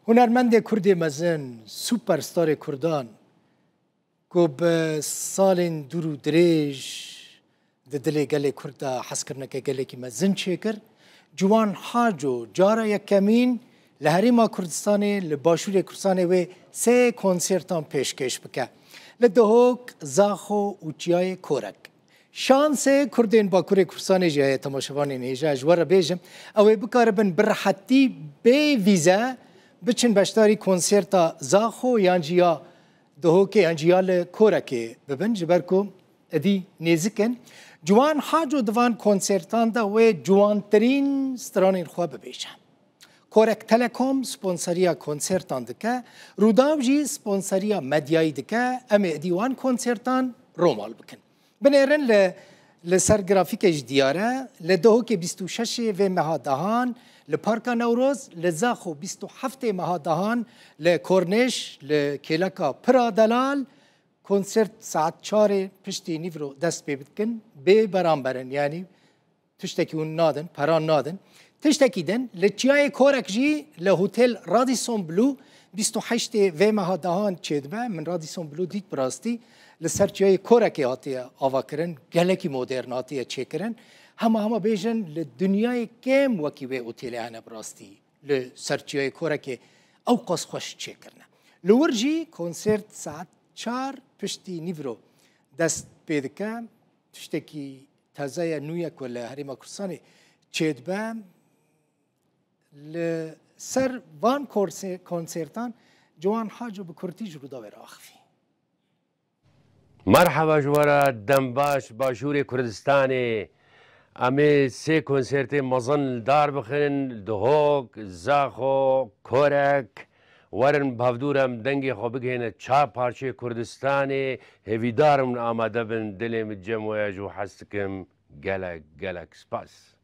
هنرمند کرد مزن سوپرستار کردان کو به سالین دورو دریج د دل گل کرد حس کرنه که گلی که مزن چه کرد جوان حاجو جارا یکمین لحریما کردستان لباشور کردستان و سه کنسرتان پیشکش بکه لدهوک زاخو اوچیای کورک شانس کردین باکور کردستان جای تماشاوانی نیجا جوار بیجم اوی بکاربن برحتی به ویزا بچن بشتاری کنسرتا زاخو یانجیا دهوک یانجیال کورکی ببن جبرکو ادی نیزکن جوان حاجو دوان کنسرتان دا و جوان ترین سترانین خواه ببیشم کورک تلکوم سپونسریا کنسرتان دکه روداو جی سپونسریا مدیایی دکه امی دیوان کنسرتان رومال بکن بنیرن لسر گرافیکش دیاره لدهو که 26 و مهادهان لپارکا نوروز لزاخو 27 مهادهان لکورنش لکیلکا پرا دلال کنسرت ساعت 4 پشتی نیورو دست پی بکن به برانبرن یعنی تشتکی اون نادن پران نادن تشتکی دن لچیای کورک جی لهوتل رادیسون بلو 28 و مهادهان چیدبه من رادیسون بلو دیت براستی لسرچیای کورکی آتیه آوا کرن گلکی مدرن آتیه چه کرن همه بیجن لدنیای کم وکی و اوتیلی آنه براستی لسرچیای کورکی او قص خوش چه کرنه لورجی کنسرت ساعت 4 پشتی نیورو دست پیدکه تشتکی تازه نویک ولی هریما کرسانی چیدبه لسر وان کنسرتان جوان حاجو بکرتی جرودا و راخفی مرحبا جوارا دنباش باشور کردستان امی سه کنسرت مزن دار بخن دهوک زاخو کورک ورن بافدورم دنگی خو بگهن چا پارچه کردستان هویدارم آماده بن دلم جمعه جو حستکم گلک سپاس